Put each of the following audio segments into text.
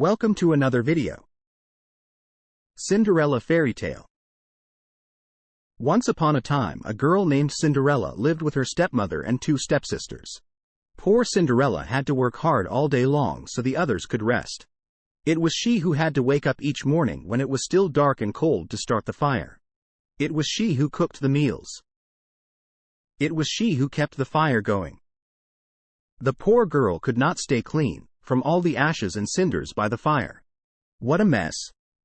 Welcome to another video. Cinderella Fairytale. Once upon a time, a girl named Cinderella lived with her stepmother and two stepsisters. Poor Cinderella had to work hard all day long so the others could rest. It was she who had to wake up each morning when it was still dark and cold to start the fire. It was she who cooked the meals. It was she who kept the fire going. The poor girl could not stay clean from all the ashes and cinders by the fire. What a mess!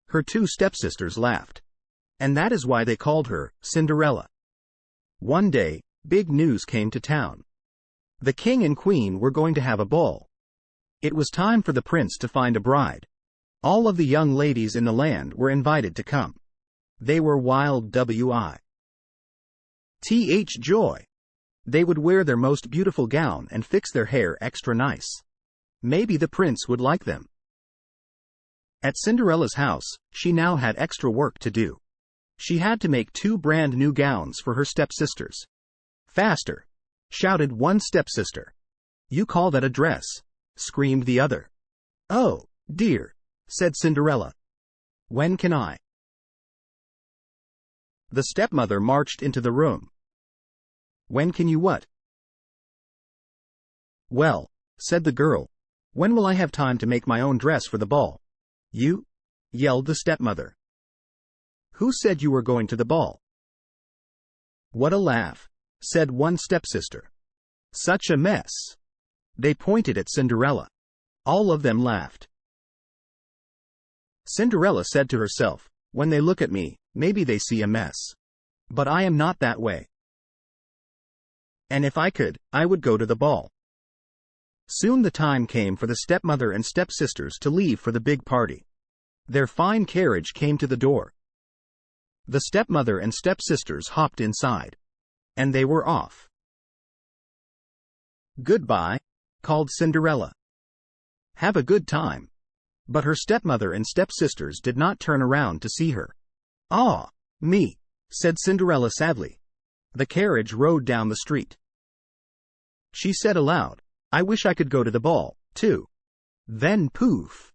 Her two stepsisters laughed. And that is why they called her Cinderella. One day, big news came to town. The king and queen were going to have a ball. It was time for the prince to find a bride. All of the young ladies in the land were invited to come. They were wild with joy. They would wear their most beautiful gown and fix their hair extra nice. Maybe the prince would like them. At Cinderella's house, she now had extra work to do. She had to make two brand new gowns for her stepsisters. Faster! Shouted one stepsister. You call that a dress? Screamed the other. Oh, dear, said Cinderella. When can I? The stepmother marched into the room. When can you what? Well, said the girl, when will I have time to make my own dress for the ball? You? Yelled the stepmother. Who said you were going to the ball? What a laugh, said one stepsister. Such a mess. They pointed at Cinderella. All of them laughed. Cinderella said to herself, when they look at me, maybe they see a mess. But I am not that way. And if I could, I would go to the ball. Soon the time came for the stepmother and stepsisters to leave for the big party. Their fine carriage came to the door. The stepmother and stepsisters hopped inside. And they were off. Goodbye, called Cinderella. Have a good time. But her stepmother and stepsisters did not turn around to see her. Ah, me, said Cinderella sadly. The carriage rode down the street. She said aloud, I wish I could go to the ball, too. Then poof!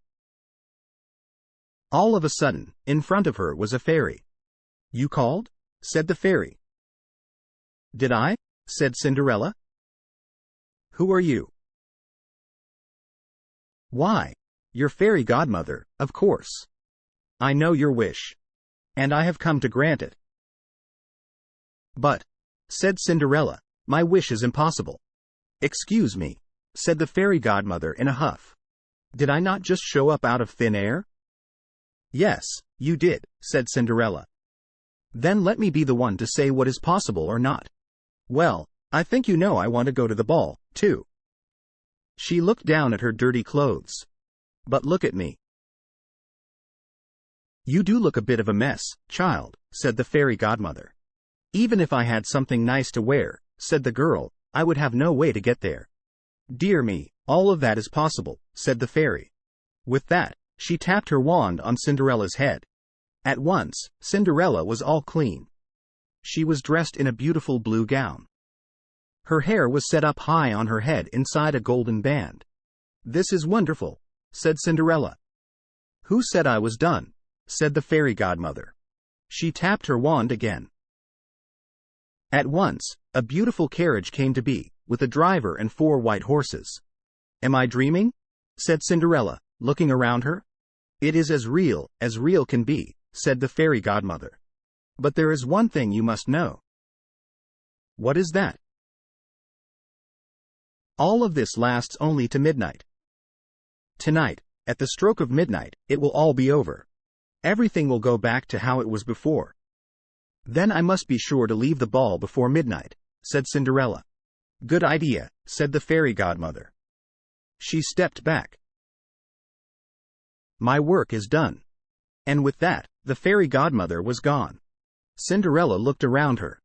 All of a sudden, in front of her was a fairy. You called? Said the fairy. Did I? Said Cinderella. Who are you? Why, your fairy godmother, of course. I know your wish. And I have come to grant it. But, said Cinderella, my wish is impossible. Excuse me, said the fairy godmother in a huff. Did I not just show up out of thin air? Yes, you did, said Cinderella. Then let me be the one to say what is possible or not. Well, I think you know I want to go to the ball, too. She looked down at her dirty clothes. But look at me. You do look a bit of a mess, child, said the fairy godmother. Even if I had something nice to wear, said the girl, I would have no way to get there. Dear me, all of that is possible, said the fairy. With that, she tapped her wand on Cinderella's head. At once, Cinderella was all clean. She was dressed in a beautiful blue gown. Her hair was set up high on her head inside a golden band. This is wonderful, said Cinderella. Who said I was done? Said the fairy godmother. She tapped her wand again. At once, a beautiful carriage came to be, with a driver and 4 white horses. Am I dreaming? Said Cinderella, looking around her. It is as real can be, said the fairy godmother. But there is one thing you must know. What is that? All of this lasts only to midnight. Tonight, at the stroke of midnight, it will all be over. Everything will go back to how it was before. Then I must be sure to leave the ball before midnight, said Cinderella. Good idea, said the fairy godmother. She stepped back. My work is done. And with that, the fairy godmother was gone. Cinderella looked around her.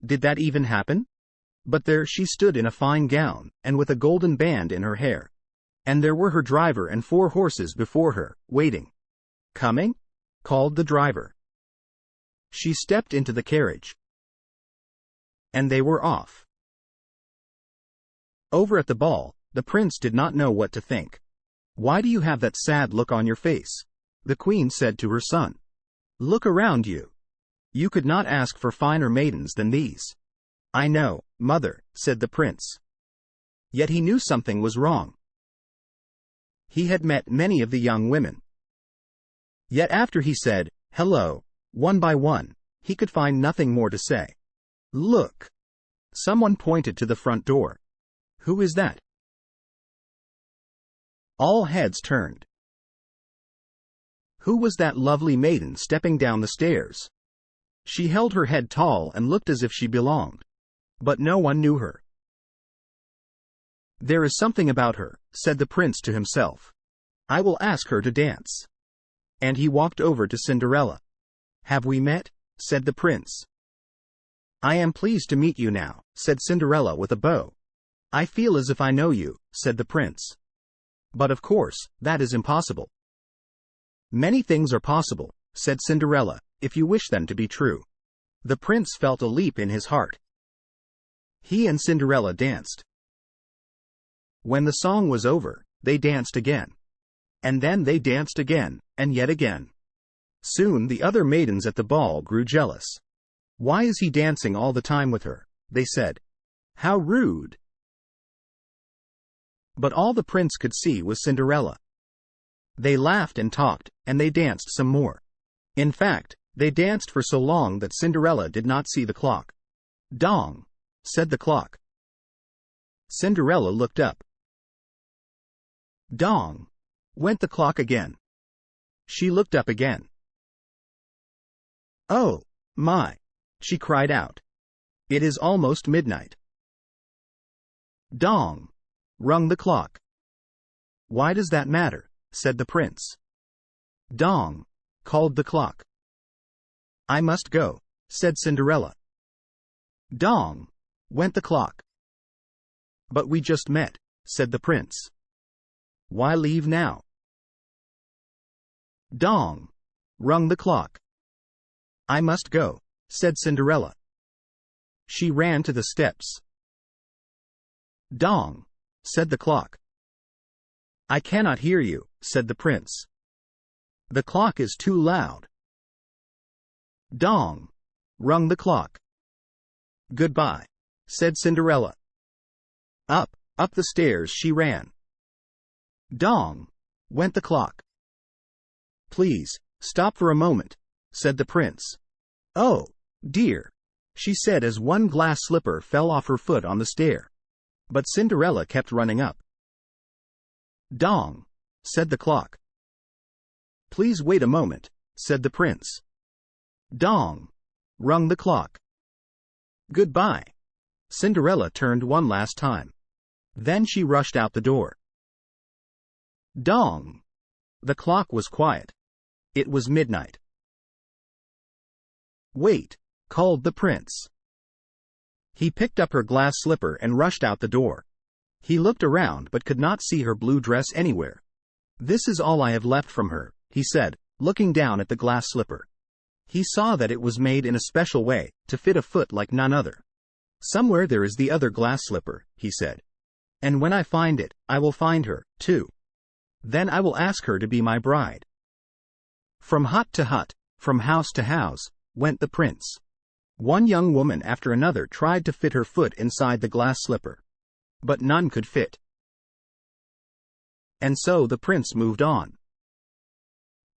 Did that even happen? But there she stood in a fine gown, and with a golden band in her hair. And there were her driver and 4 horses before her, waiting. Coming? Called the driver. She stepped into the carriage. And they were off. Over at the ball, the prince did not know what to think. Why do you have that sad look on your face? The queen said to her son. Look around you. You could not ask for finer maidens than these. I know, mother, said the prince. Yet he knew something was wrong. He had met many of the young women. Yet after he said, hello, one by one, he could find nothing more to say. Look! Someone pointed to the front door. Who is that? All heads turned. Who was that lovely maiden stepping down the stairs? She held her head tall and looked as if she belonged. But no one knew her. There is something about her, said the prince to himself. I will ask her to dance. And he walked over to Cinderella. Have we met? Said the prince. I am pleased to meet you now, said Cinderella with a bow. I feel as if I know you, said the prince. But of course, that is impossible. Many things are possible, said Cinderella, if you wish them to be true. The prince felt a leap in his heart. He and Cinderella danced. When the song was over, they danced again. And then they danced again, and yet again. Soon the other maidens at the ball grew jealous. Why is he dancing all the time with her? They said. How rude! But all the prince could see was Cinderella. They laughed and talked, and they danced some more. In fact, they danced for so long that Cinderella did not see the clock. Dong! Said the clock. Cinderella looked up. Dong! Went the clock again. She looked up again. Oh, my! She cried out. It is almost midnight. Dong! Rung the clock. Why does that matter? Said the prince. Dong! Called the clock. I must go, said Cinderella. Dong! Went the clock. But we just met, said the prince. Why leave now? Dong! Rung the clock. I must go, said Cinderella. She ran to the steps. Dong! Said the clock. I cannot hear you, said the prince. The clock is too loud. Dong! Rung the clock. Goodbye, said Cinderella. Up the stairs she ran. Dong! Went the clock. Please, stop for a moment, said the prince. Oh, dear, she said as one glass slipper fell off her foot on the stair. But Cinderella kept running up. Dong! Said the clock. Please wait a moment, said the prince. Dong! Rung the clock. Goodbye. Cinderella turned one last time. Then she rushed out the door. Dong! The clock was quiet. It was midnight. Wait, called the prince. He picked up her glass slipper and rushed out the door. He looked around but could not see her blue dress anywhere. This is all I have left from her, he said, looking down at the glass slipper. He saw that it was made in a special way, to fit a foot like none other. Somewhere there is the other glass slipper, he said. And when I find it, I will find her, too. Then I will ask her to be my bride. From hut to hut, from house to house, went the prince. One young woman after another tried to fit her foot inside the glass slipper. But none could fit. And so the prince moved on.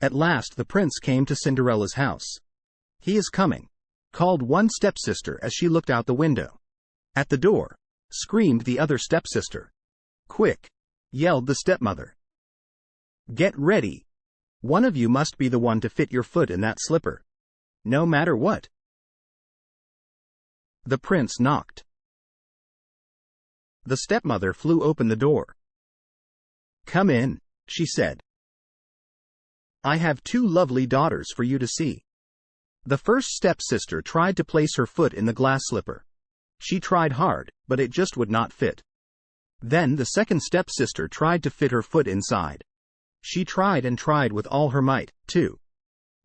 At last the prince came to Cinderella's house. He is coming, called one stepsister as she looked out the window. At the door, screamed the other stepsister. Quick, yelled the stepmother. Get ready. One of you must be the one to fit your foot in that slipper. No matter what. The prince knocked. The stepmother flew open the door. Come in, she said. I have two lovely daughters for you to see. The first stepsister tried to place her foot in the glass slipper. She tried hard, but it just would not fit. Then the second stepsister tried to fit her foot inside. She tried and tried with all her might, too.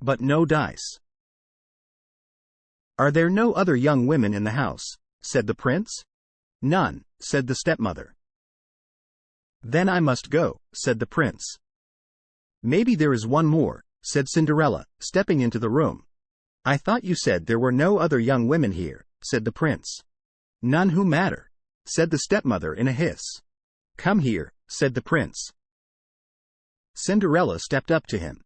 But no dice. Are there no other young women in the house? Said the prince. None, said the stepmother. Then I must go, said the prince. Maybe there is one more, said Cinderella, stepping into the room. I thought you said there were no other young women here, said the prince. None who matter, said the stepmother in a hiss. Come here, said the prince. Cinderella stepped up to him.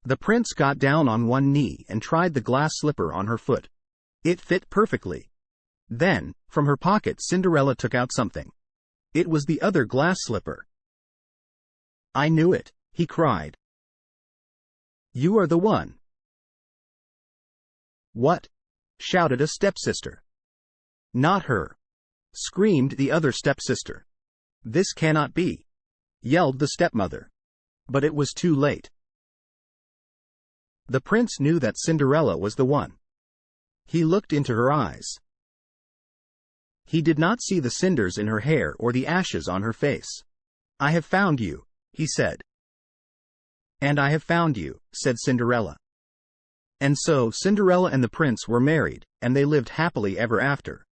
The prince got down on one knee and tried the glass slipper on her foot. It fit perfectly. Then, from her pocket Cinderella took out something. It was the other glass slipper. I knew it, he cried. You are the one. What? Shouted a stepsister. Not her, screamed the other stepsister. This cannot be, yelled the stepmother. But it was too late. The prince knew that Cinderella was the one. He looked into her eyes. He did not see the cinders in her hair or the ashes on her face. I have found you, he said. And I have found you, said Cinderella. And so Cinderella and the prince were married, and they lived happily ever after.